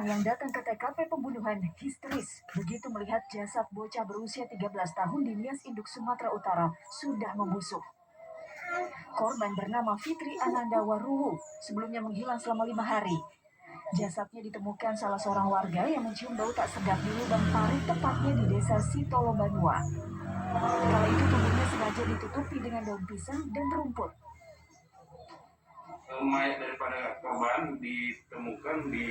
yang datang ke TKP pembunuhan histeris begitu melihat jasad bocah berusia 13 tahun di Nias Induk, Sumatera Utara sudah membusuk. Korban bernama Fitri Ananda Waruwu sebelumnya menghilang selama 5 hari. Jasadnya ditemukan salah seorang warga yang mencium bau tak sedap di lubang parit tepatnya di desa Sitolo Banua. Kala itu tubuhnya sengaja ditutupi dengan daun pisang dan rumput. Mayat daripada korban ditemukan di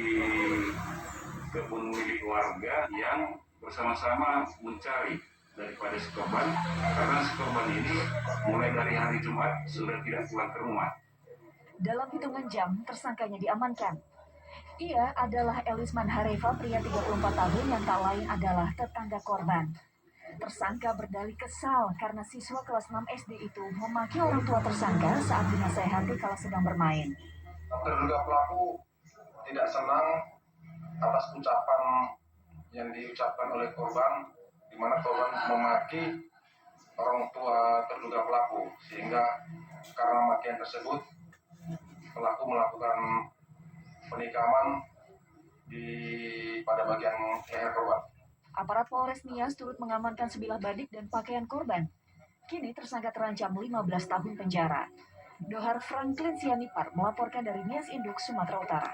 kebun milik warga yang bersama-sama mencari daripada si korban, karena si korban ini mulai dari hari Jumat sudah tidak pulang ke rumah. Dalam hitungan jam, tersangkanya diamankan. Ia adalah Elisman Hareva, pria 34 tahun yang tak lain adalah tetangga korban. Tersangka berdalih kesal karena siswa kelas 6 SD itu memaki orang tua tersangka saat dinasehati kala sedang bermain. Terduga pelaku tidak senang atas ucapan yang diucapkan oleh korban, di mana korban memaki orang tua terduga pelaku, sehingga karena makian tersebut pelaku melakukan penikaman pada bagian leher korban. Aparat Polres Nias turut mengamankan sebilah badik dan pakaian korban. Kini tersangka terancam 15 tahun penjara. Dohar Franklin Sianipar melaporkan dari Nias Induk, Sumatera Utara.